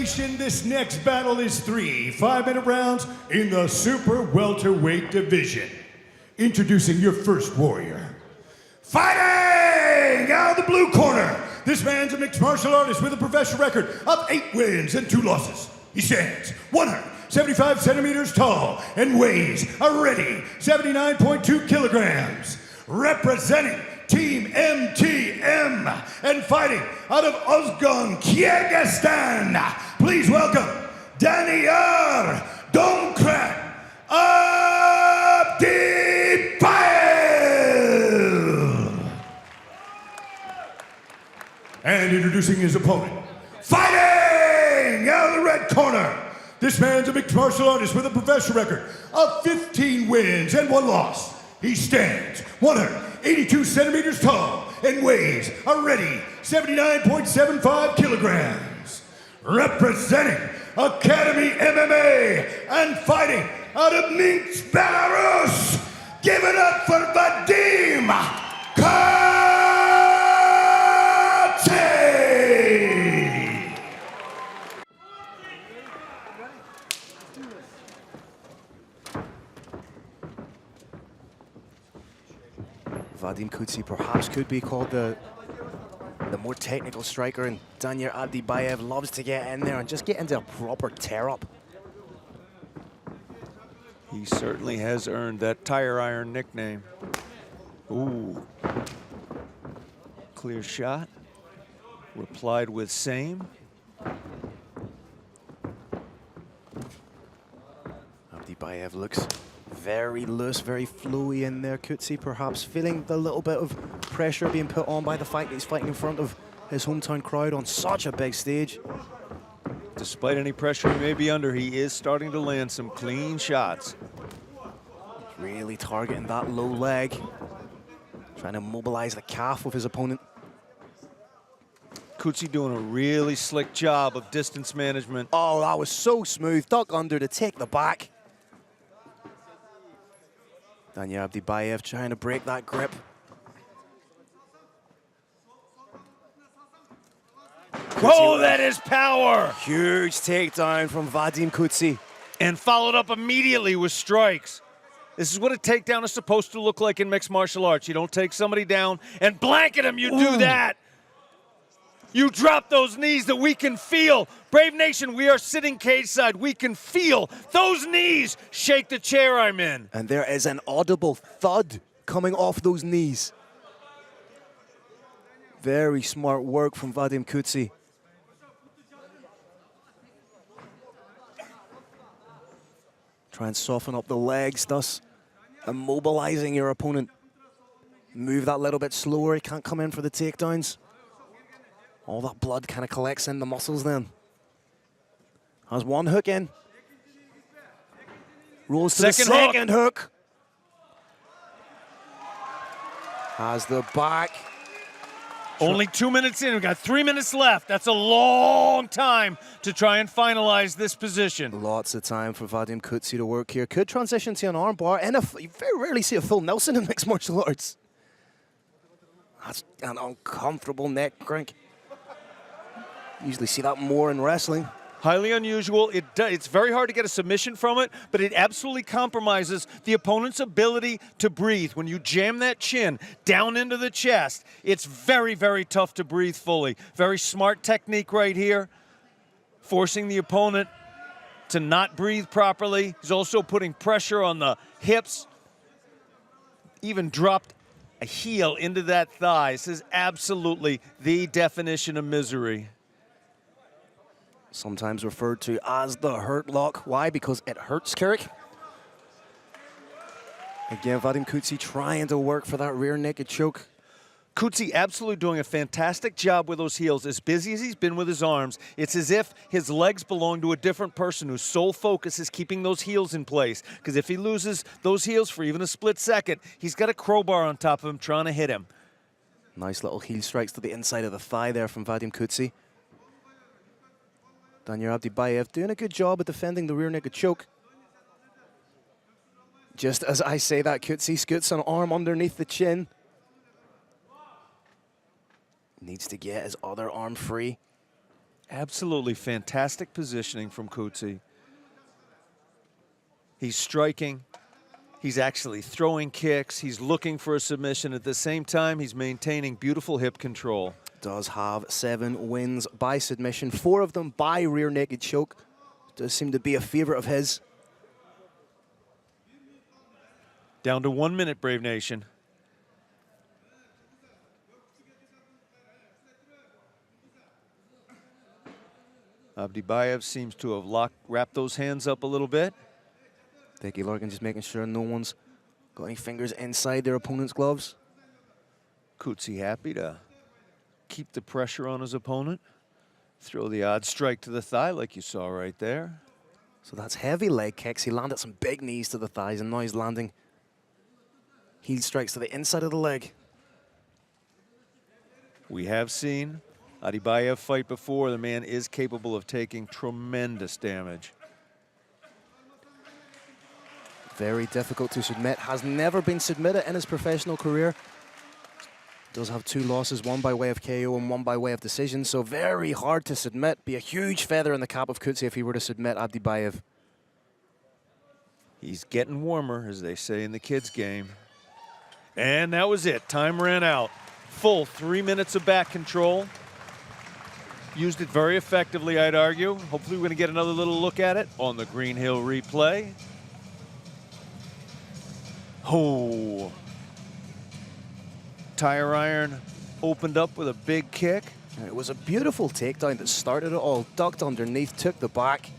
nation, this next battle is 3 5-minute rounds in the super welterweight division. Introducing your first warrior. Fighting out of the blue corner. This man's a mixed martial artist with a professional record of 8 wins and 2 losses. He stands 175 centimeters tall and weighs a ready 79.2 kilograms. Representing Team MTM and fighting out of Ozgon, Kyrgyzstan. Please welcome Daniyar Abdibaev. And introducing his opponent, fighting out of the red corner. This man's a mixed martial artist with a professional record of 15 wins and 1 loss. He stands 182 centimeters tall and weighs a ready 79.75 kilograms. Representing Academy MMA and fighting out of Minsk, Belarus, give it up for Vadim Kutsyi! Vadim Kutsyi perhaps could be called the more technical striker, and Daniyar Abdibaev loves to get in there and just get into a proper tear-up. He certainly has earned that tire iron nickname. Ooh. Clear shot. Replied with same. Abdibaev looks very loose, very flowy in there. Kutsyi perhaps feeling the little bit of pressure being put on by the fact that he's fighting in front of his hometown crowd on such a big stage. Despite any pressure he may be under, he is starting to land some clean shots. Really targeting that low leg. Trying to mobilize the calf of his opponent. Kutsyi doing a really slick job of distance management. Oh, that was so smooth. Duck under to take the back. Daniyar Abdibaev trying to break that grip. Oh, that is power! Huge takedown from Vadim Kutsyi. And followed up immediately with strikes. This is what a takedown is supposed to look like in mixed martial arts. You don't take somebody down and blanket them, you do that. You drop those knees that we can feel. Brave Nation, we are sitting cage side. We can feel those knees shake the chair I'm in. And there is an audible thud coming off those knees. Very smart work from Vadim Kutsyi. Try and soften up the legs, thus immobilizing your opponent. Move that little bit slower. He can't come in for the takedowns. All that blood kind of collects in the muscles then. Has one hook in. Rolls to the second hook. Has the back. Only 2 minutes in, we've got 3 minutes left. That's a long time to try and finalize this position. Lots of time for Vadim Kutsyi to work here. Could transition to an armbar. You very rarely see a full Nelson in mixed martial arts. That's an uncomfortable neck crank. Usually see that more in wrestling. Highly unusual. It's very hard to get a submission from it, but it absolutely compromises the opponent's ability to breathe. When you jam that chin down into the chest, it's very, very tough to breathe fully. Very smart technique right here, forcing the opponent to not breathe properly. He's also putting pressure on the hips. Even dropped a heel into that thigh. This is absolutely the definition of misery. Sometimes referred to as the hurt lock. Why? Because it hurts, Carrick. Again, Vadim Kutsyi trying to work for that rear naked choke. Kutsyi absolutely doing a fantastic job with those heels. As busy as he's been with his arms, it's as if his legs belong to a different person whose sole focus is keeping those heels in place. Because if he loses those heels for even a split second, he's got a crowbar on top of him trying to hit him. Nice little heel strikes to the inside of the thigh there from Vadim Kutsyi. Daniyar Abdibaev doing a good job at defending the rear naked choke. Just as I say that, Kutsyi scoots an arm underneath the chin. Needs to get his other arm free. Absolutely fantastic positioning from Kutsyi. He's striking. He's actually throwing kicks. He's looking for a submission. At the same time, he's maintaining beautiful hip control. Does have 7 wins by submission, 4 of them by rear naked choke. Does seem to be a favorite of his. Down to 1 minute, Brave Nation. Abdibaev seems to have wrapped those hands up a little bit. Dickie Larkin just making sure no one's got any fingers inside their opponent's gloves. Kutsyi happy to keep the pressure on his opponent. Throw the odd strike to the thigh like you saw right there. So that's heavy leg kicks. He landed some big knees to the thighs, and now he's landing heel strikes to the inside of the leg. We have seen Abdibaev fight before. The man is capable of taking tremendous damage. Very difficult to submit. Has never been submitted in his professional career. Does have 2 losses, 1 by way of KO and 1 by way of decision. So very hard to submit. Be a huge feather in the cap of Kutsyi if he were to submit Abdibaev. He's getting warmer, as they say in the kids' game. And that was it. Time ran out. Full 3 minutes of back control. Used it very effectively, I'd argue. Hopefully we're going to get another little look at it on the Green Hill replay. Oh. Tire iron opened up with a big kick. It was a beautiful takedown that started it all. Ducked underneath, took the back.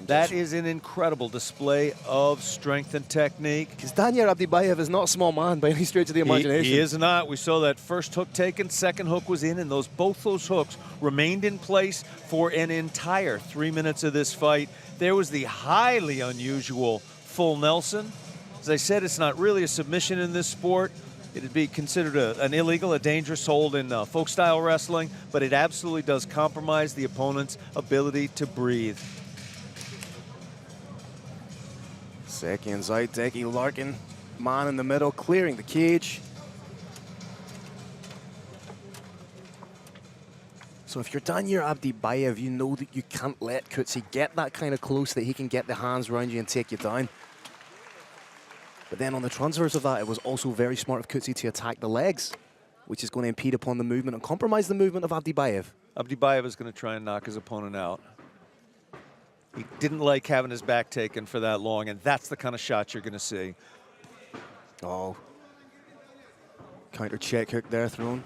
That is an incredible display of strength and technique. Because Daniyar Abdibaev is not a small man by any stretch of the imagination. He is not. We saw that first hook taken, second hook was in, and both those hooks remained in place for an entire 3 minutes of this fight. There was the highly unusual full Nelson. As I said, it's not really a submission in this sport. It'd be considered an illegal, a dangerous hold in folk-style wrestling, but it absolutely does compromise the opponent's ability to breathe. Seconds out, Dickie Larkin, man in the middle, clearing the cage. So if you're Daniyar Abdibaev, you know that you can't let Kutsyi get that kind of close that he can get the hands around you and take you down. But then on the transverse of that, it was also very smart of Kutsyi to attack the legs, which is going to impede upon the movement and compromise the movement of Abdibaev. Abdibaev is going to try and knock his opponent out. He didn't like having his back taken for that long, and that's the kind of shot you're going to see. Oh. Counter check hook there thrown.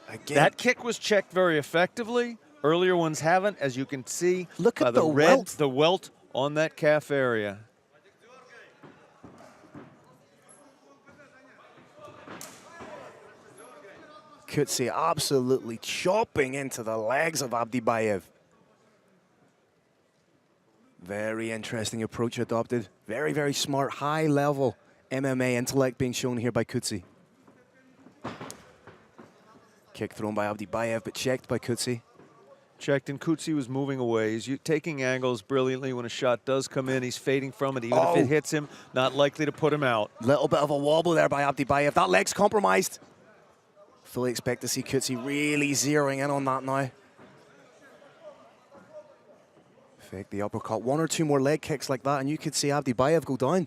Again. That kick was checked very effectively. Earlier ones haven't, as you can see. Look at the red, welt. the welt on that calf area. Kutsyi absolutely chopping into the legs of Abdibaev. Very interesting approach adopted. Very, very smart, high-level MMA intellect being shown here by Kutsyi. Kick thrown by Abdibaev, but checked by Kutsyi. Checked, and Kutsyi was moving away. He's taking angles brilliantly. When a shot does come in, he's fading from it. Even if it hits him, not likely to put him out. Little bit of a wobble there by Abdibaev. That leg's compromised. Fully expect to see Kutsyi really zeroing in on that now. Fake the uppercut. 1 or 2 more leg kicks like that, and you could see Abdibaev go down.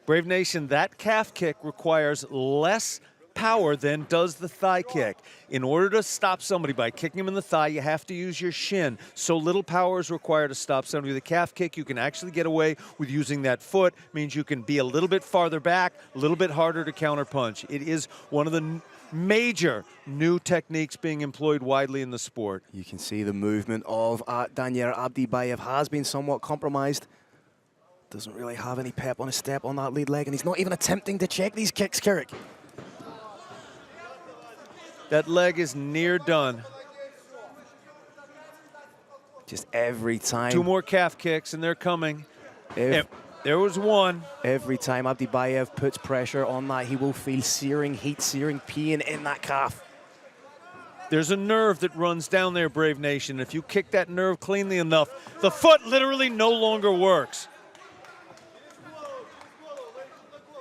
Brave Nation, that calf kick requires less power than does the thigh kick. In order to stop somebody by kicking him in the thigh, you have to use your shin. So little power is required to stop somebody. With a calf kick, you can actually get away with using that foot. Means you can be a little bit farther back, a little bit harder to counterpunch. It is one of the major new techniques being employed widely in the sport. You can see the movement of Daniyar Abdibaev has been somewhat compromised. Doesn't really have any pep on his step on that lead leg, and he's not even attempting to check these kicks, Carrick. That leg is near done. Just every time. 2 more calf kicks, and they're coming. There was one. Every time Abdibaev puts pressure on that, he will feel searing heat, searing pain in that calf. There's a nerve that runs down there, Brave Nation. If you kick that nerve cleanly enough, the foot literally no longer works.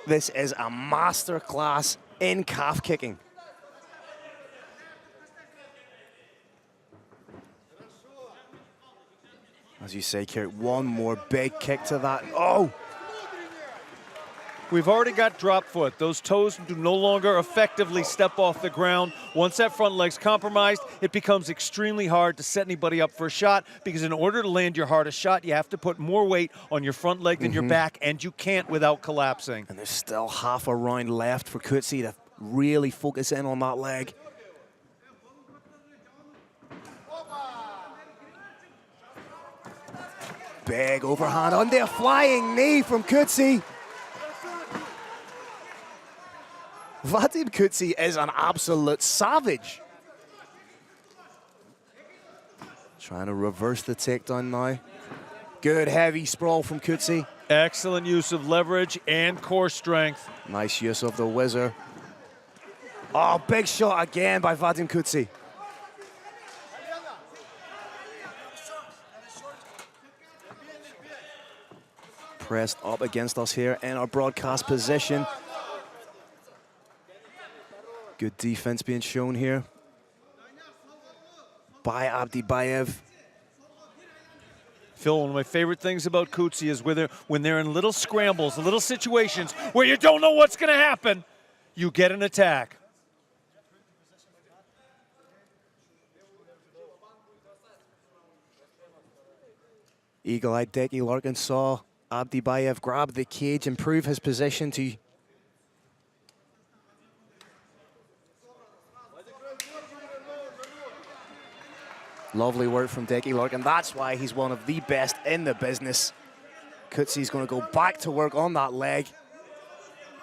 This is a master class in calf kicking. As you say, Kirt, one more big kick to that. Oh! We've already got drop foot. Those toes do no longer effectively step off the ground. Once that front leg's compromised, it becomes extremely hard to set anybody up for a shot, because in order to land your hardest shot, you have to put more weight on your front leg than your back, and you can't without collapsing. And there's still half a round left for Kutsyi to really focus in on that leg. Big overhand on there, flying knee from Kutsyi. Vadim Kutsyi is an absolute savage. Trying to reverse the takedown now. Good heavy sprawl from Kutsyi. Excellent use of leverage and core strength. Nice use of the whizzer. Oh, big shot again by Vadim Kutsyi. Pressed up against us here in our broadcast position. Good defense being shown here by Abdibaev. Phil, one of my favorite things about Kutsyi is when they're in little scrambles, little situations where you don't know what's going to happen, you get an attack. Eagle-eyed Decky Larkin saw Abdibaev grab the cage, improve his position to lovely work from Decky Larkin. That's why he's one of the best in the business. Kutsy's going to go back to work on that leg.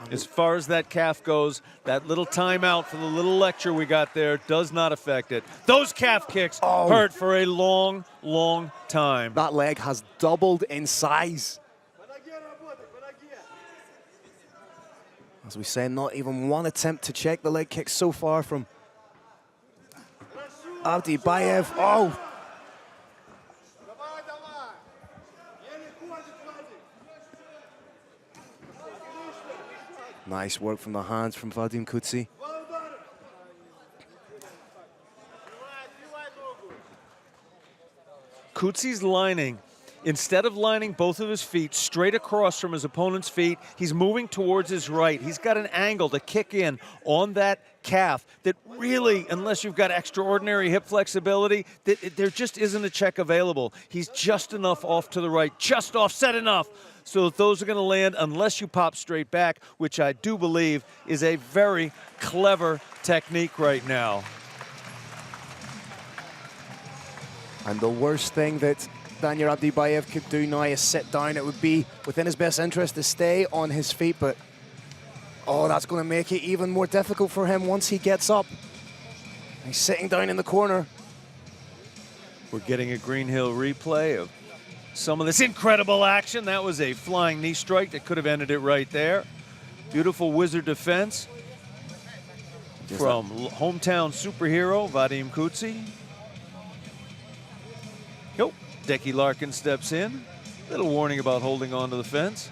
As far as that calf goes, that little timeout for the little lecture we got there does not affect it. Those calf kicks hurt for a long, long time. That leg has doubled in size. As we say, not even one attempt to check the leg kick so far from Abdibaev. Oh! Nice work from the hands from Vadim Kutsyi. Kutsy's lining. Instead of lining both of his feet straight across from his opponent's feet, he's moving towards his right. He's got an angle to kick in on that calf that really, unless you've got extraordinary hip flexibility, there just isn't a check available. He's just enough off to the right, just offset enough, so that those are going to land unless you pop straight back, which I do believe is a very clever technique right now. And the worst thing that Daniyar Abdibaev could do now is sit down. It would be within his best interest to stay on his feet, but oh, that's going to make it even more difficult for him once he gets up. He's sitting down in the corner. We're getting a Green Hill replay of some of this incredible action. That was a flying knee strike that could have ended it right there. Beautiful wizard defense from hometown superhero Vadim Kutsyi. Nope. Decky Larkin steps in. Little warning about holding on to the fence.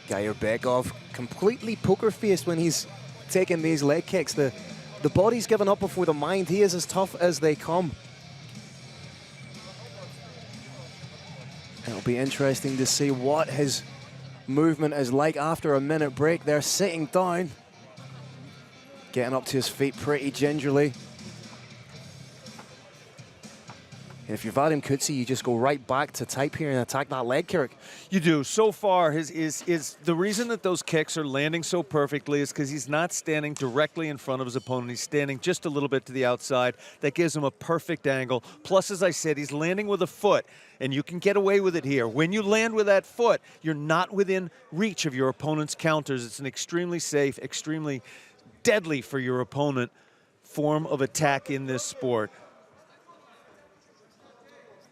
Gairbekov completely poker-faced when he's taking these leg kicks. The body's given up before the mind. He is as tough as they come. It'll be interesting to see what his movement is like after a minute break. They're sitting down, getting up to his feet pretty gingerly. And if you're Vadim Kutsyi, you just go right back to type here and attack that leg kick. You do. So far, the reason that those kicks are landing so perfectly is because he's not standing directly in front of his opponent. He's standing just a little bit to the outside. That gives him a perfect angle. Plus, as I said, he's landing with a foot, and you can get away with it here. When you land with that foot, you're not within reach of your opponent's counters. It's an extremely safe, extremely deadly for your opponent form of attack in this sport.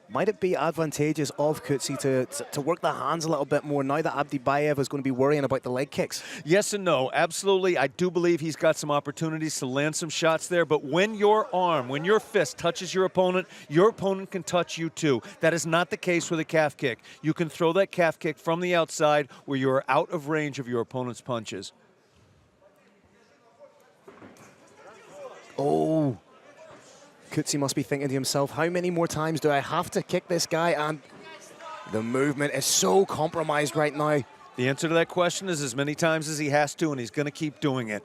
Might it be advantageous of Kutsyi to work the hands a little bit more now that Abdibaev is going to be worrying about the leg kicks? Yes and no. Absolutely. I do believe he's got some opportunities to land some shots there. But when your arm, when your fist touches your opponent can touch you too. That is not the case with a calf kick. You can throw that calf kick from the outside where you are out of range of your opponent's punches. Oh. Kutsyi must be thinking to himself, how many more times do I have to kick this guy? And the movement is so compromised right now. The answer to that question is as many times as he has to, and he's going to keep doing it.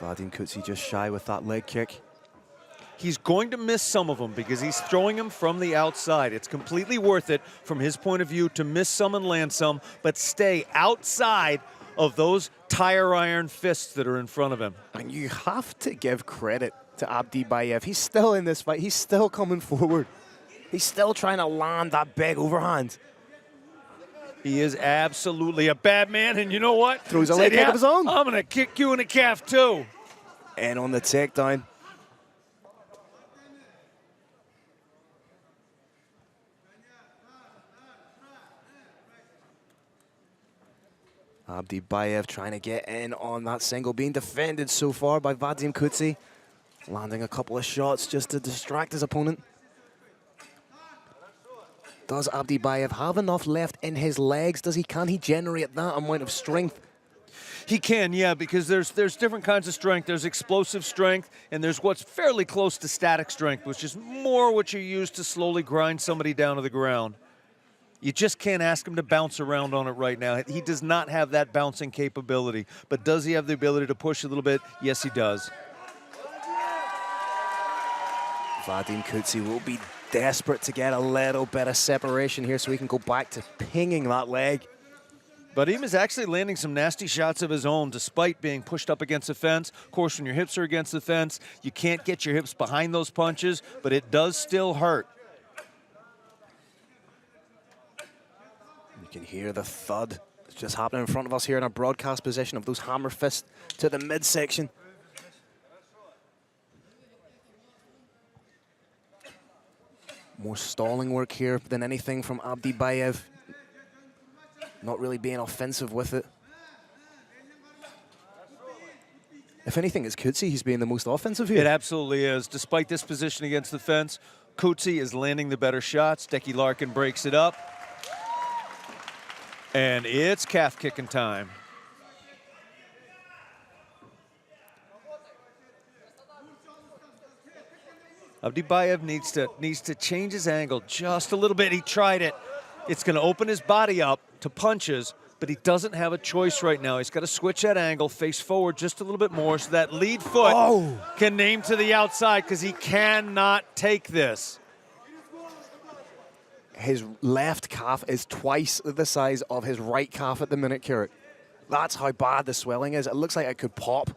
Vadim Kutsyi just shy with that leg kick. He's going to miss some of them because he's throwing them from the outside. It's completely worth it from his point of view to miss some and land some, but stay outside of those tire iron fists that are in front of him. And you have to give credit to Abdibaev. He's still in this fight. He's still coming forward. He's still trying to land that big overhand. He is absolutely a bad man, and you know what? Throws a leg kick of his own. I'm going to kick you in the calf, too. And on the takedown. Abdibaev trying to get in on that single, being defended so far by Vadim Kutsyi. Landing a couple of shots just to distract his opponent. Does Abdibaev have enough left in his legs? Can he generate that amount of strength? He can, yeah, because there's different kinds of strength. There's explosive strength, and there's what's fairly close to static strength, which is more what you use to slowly grind somebody down to the ground. You just can't ask him to bounce around on it right now. He does not have that bouncing capability. But does he have the ability to push a little bit? Yes, he does. Vadim Kutsyi will be desperate to get a little bit of separation here so he can go back to pinging that leg. Vadim is actually landing some nasty shots of his own despite being pushed up against the fence. Of course, when your hips are against the fence, you can't get your hips behind those punches, but it does still hurt. You can hear the thud that's just happening in front of us here in our broadcast position of those hammer fists to the midsection. More stalling work here than anything from Abdibaev. Not really being offensive with it. If anything, it's Kutsyi. He's being the most offensive here. It absolutely is. Despite this position against the fence, Kutsyi is landing the better shots. Decky Larkin breaks it up. And it's calf kicking time. Abdibaev needs to change his angle just a little bit. He tried it. It's going to open his body up to punches, but he doesn't have a choice right now. He's got to switch that angle, face forward just a little bit more so that lead foot can aim to the outside because he cannot take this. His left calf is twice the size of his right calf at the minute, Carrick. That's how bad the swelling is. It looks like it could pop.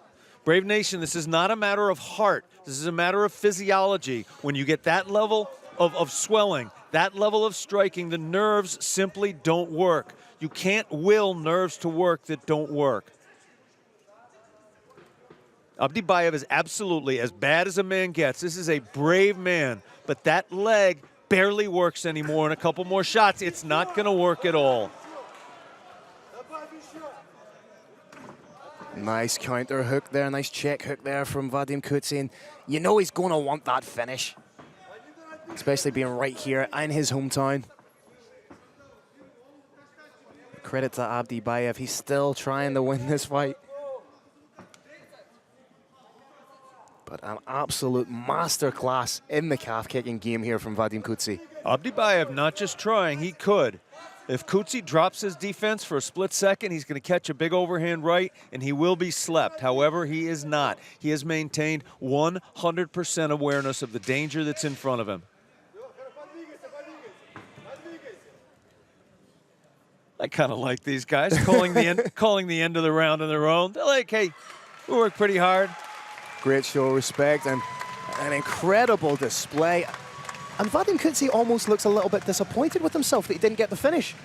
Brave Nation, this is not a matter of heart. This is a matter of physiology. When you get that level of swelling, that level of striking, the nerves simply don't work. You can't will nerves to work that don't work. Abdibaev is absolutely as bad as a man gets. This is a brave man, but that leg barely works anymore. In a couple more shots, it's not going to work at all. Nice counter hook there, nice check hook there from Vadim Kutsyi. And you know he's going to want that finish, especially being right here in his hometown. Credit to Abdibaev, he's still trying to win this fight. But an absolute masterclass in the calf kicking game here from Vadim Kutsyi. Abdibaev not just trying, he could. If Kutsyi drops his defense for a split second, he's going to catch a big overhand right, and he will be slept. However, he is not. He has maintained 100% awareness of the danger that's in front of him. I kind of like these guys calling the end of the round on their own. They're like, hey, we work pretty hard. Great show of respect and an incredible display. And Vadim Kutsyi almost looks a little bit disappointed with himself that he didn't get the finish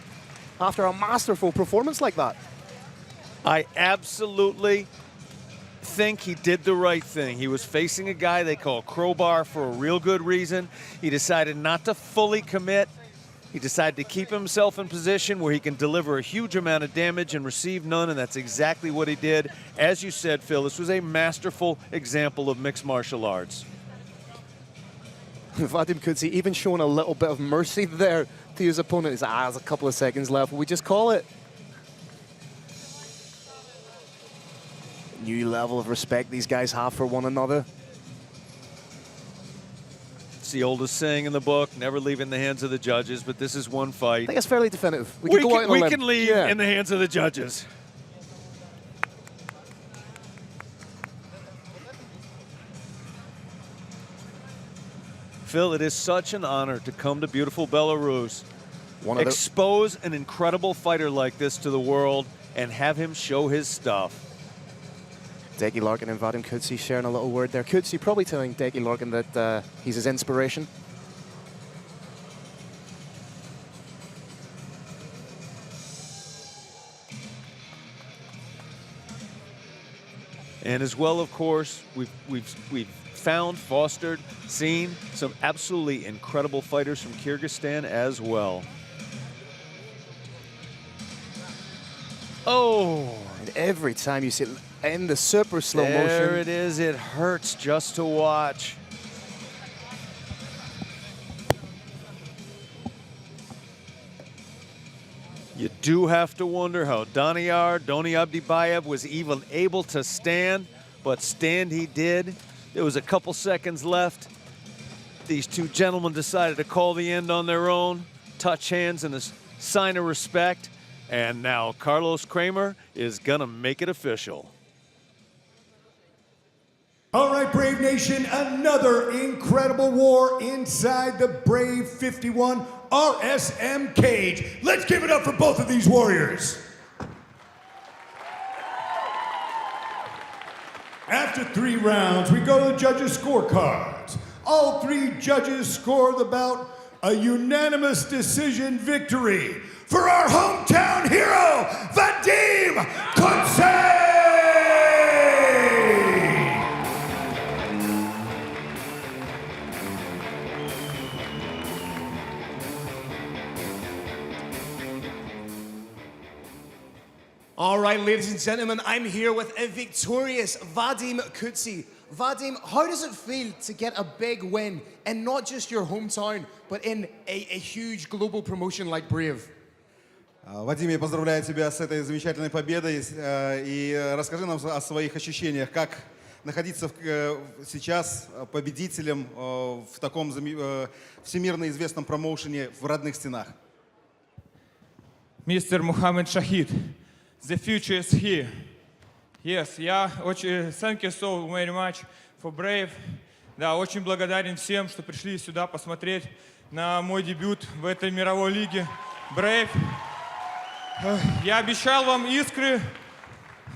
after a masterful performance like that. I absolutely think he did the right thing. He was facing a guy they call Crowbar for a real good reason. He decided not to fully commit. He decided to keep himself in position where he can deliver a huge amount of damage and receive none, and that's exactly what he did. As you said, Phil, this was a masterful example of mixed martial arts. Vadim Kutsyi even showing a little bit of mercy there to his opponent. He's like, there's a couple of seconds left. Will we just call it? New level of respect these guys have for one another. It's the oldest saying in the book, never leave in the hands of the judges, but this is one I fight. think it's fairly definitive. We could go out on a limb. can leave in the hands of the judges. Phil, it is such an honor to come to beautiful Belarus, expose an incredible fighter like this to the world, and have him show his stuff. Decky Larkin and Vadim Kutsyi sharing a little word there. Kutsyi probably telling Decky Larkin that he's his inspiration. And as well, of course, we've found, fostered, seen some absolutely incredible fighters from Kyrgyzstan as well. Oh! And every time you see it in the super slow motion. There it is. It hurts just to watch. You do have to wonder how Daniyar Abdibaev was even able to stand, but stand he did. There was a couple seconds left. These two gentlemen decided to call the end on their own, touch hands in a sign of respect, and now Carlos Kramer is gonna make it official. All right, Brave Nation, another incredible war inside the Brave 51 RSM cage. Let's give it up for both of these warriors. After 3 rounds, we go to the judges' scorecards. All 3 judges score the bout a unanimous decision victory for our hometown hero, Vadim Kutsyi! All right, ladies and gentlemen, I'm here with a victorious Vadim Kutsyi. Vadim, how does it feel to get a big win in not just your hometown, but in a huge global promotion like Brave? Вадим, я поздравляю тебя с этой замечательной победой. И расскажи нам о своих ощущениях, как находиться сейчас победителем в таком всемирно известном промоушене в родных стенах. Mr. Muhammad Shahid, the future is here. Yes, thank you so very much for Brave. Да, очень благодарен всем, что пришли сюда посмотреть на мой дебют в этой мировой лиге Brave. Я обещал вам, искры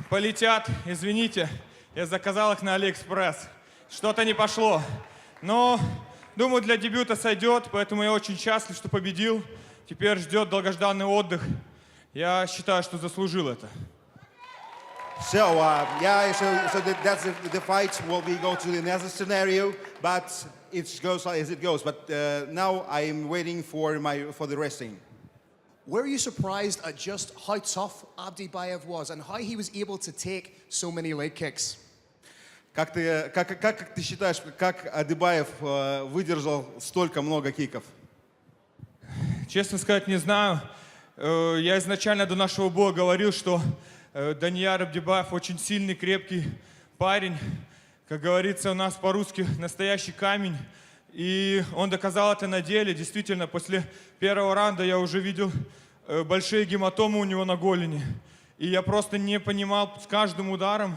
полетят. Извините, я заказал их на Алиэкспресс. Что-то не пошло. Но, думаю, для дебюта сойдет, поэтому я очень счастлив, что победил. Теперь ждет долгожданный отдых. Я считаю, что заслужил это. So, that's the fight. Well, we go to the next scenario, but it goes as it goes. But now I'm waiting for the resting. Were you surprised at just how tough Abdibaev was and how he was able to take so many leg kicks? Как ты считаешь, как Абдибаев выдержал столько много киков? Честно сказать, не знаю. Я изначально до нашего боя говорил, что Данияр Абдибаев очень сильный, крепкий парень. Как говорится у нас по-русски, настоящий камень. И он доказал это на деле. Действительно, после первого раунда я уже видел большие гематомы у него на голени. И я просто не понимал, с каждым ударом,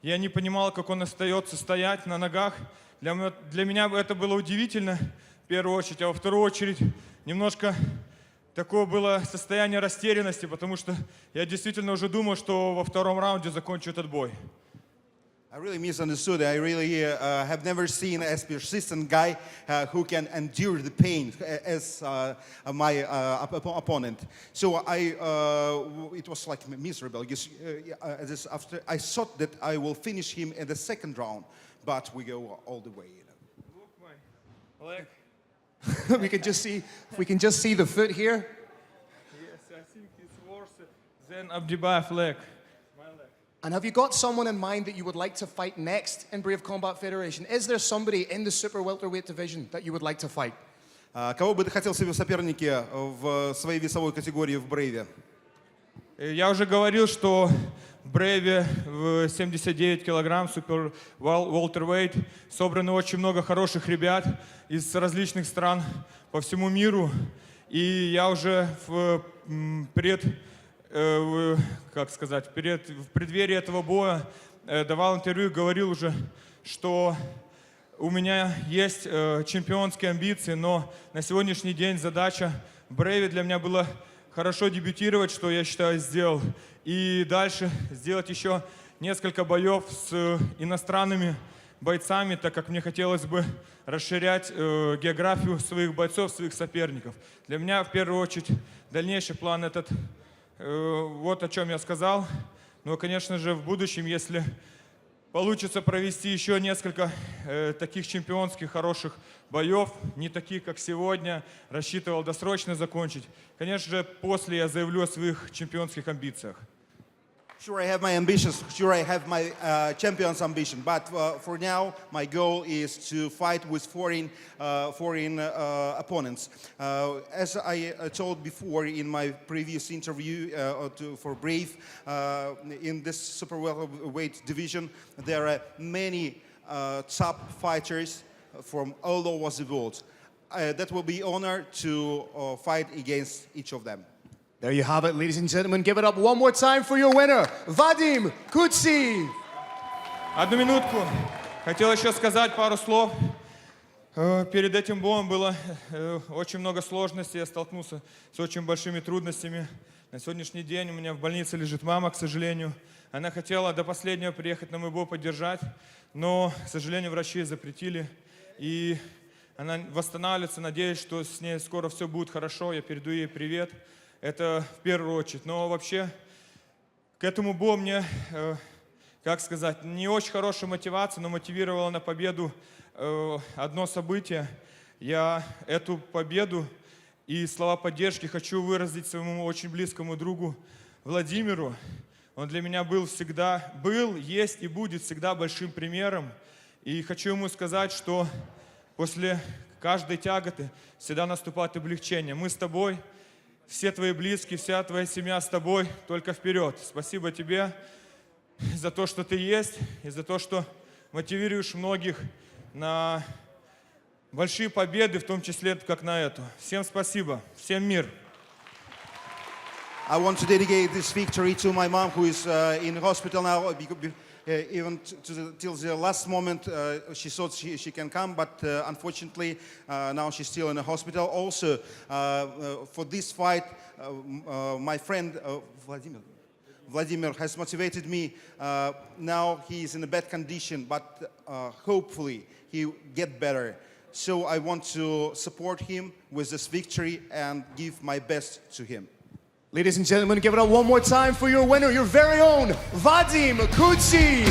я не понимал, как он остается стоять на ногах. Для меня это было удивительно, в первую очередь. А во вторую очередь, немножко такое было состояние растерянности, потому что я действительно уже думал, что во втором раунде закончу этот бой. I really misunderstood. I really have never seen a persistent guy who can endure the pain as my opponent. So it was like miserable. After I thought that I will finish him in the second round, but we go all the way. Look, my leg. We can just see the foot here. Yes, I think it's worse than Abdibaev leg. And have you got someone in mind that you would like to fight next in Brave Combat Federation? Is there somebody in the super welterweight division that you would like to fight? Кого бы ты хотел себе в сопернике в своей весовой категории в Брейве? Я уже говорил, что Брейве в 79 килограмм, супер welterweight. Собрано очень много хороших ребят из различных стран по всему миру. И я уже в преддверии этого боя давал интервью, говорил уже, что у меня есть чемпионские амбиции, но на сегодняшний день задача в Брейве для меня была хорошо дебютировать, что я считаю сделал, и дальше сделать еще несколько боев с иностранными бойцами, так как мне хотелось бы расширять географию своих бойцов, своих соперников. Для меня в первую очередь дальнейший план этот, вот о чем я сказал. Но, конечно же, в будущем, если получится провести еще несколько таких чемпионских хороших боев, не таких, как сегодня, рассчитывал досрочно закончить. Конечно же, после я заявлю о своих чемпионских амбициях. Sure, I have my ambitions. Sure, I have my champion's ambition. But for now, my goal is to fight with foreign opponents. As I told before in my previous interview for Brave, in this super welterweight division, there are many top fighters from all over the world. That will be an honor to fight against each of them. There you have it, ladies and gentlemen. Give it up one more time for your winner, Vadim Kutsyi. Одну минутку. Хотел еще сказать пару слов. Перед этим боем было очень много сложностей. Я столкнулся с очень большими трудностями. На сегодняшний день у меня в больнице лежит мама, к сожалению. Она хотела до последнего приехать на мой бой поддержать, но, к сожалению, врачи запретили. И она восстанавливается. Надеюсь, что с ней скоро все будет хорошо. Я передаю ей привет. Это в первую очередь. Но вообще к этому бою мне, как сказать, не очень хорошая мотивация, но мотивировала на победу одно событие. Я эту победу и слова поддержки хочу выразить своему очень близкому другу Владимиру. Он для меня был, есть и будет всегда большим примером. И хочу ему сказать, что после каждой тяготы всегда наступает облегчение. Мы с тобой. Все твои близкие, вся твоя семья с тобой, только вперед. Спасибо тебе за то, что ты есть, и за то, что мотивируешь многих на большие победы, в том числе, как на эту. Всем спасибо, всем мир. I want to dedicate this victory to my mom, who is in hospital now. Even till the last moment, she thought she can come, but unfortunately, now she's still in the hospital. Also, for this fight, my friend Vladimir has motivated me. Now he is in a bad condition, but hopefully he will get better. So I want to support him with this victory and give my best to him. Ladies and gentlemen, give it up one more time for your winner, your very own Vadim Kutsyi.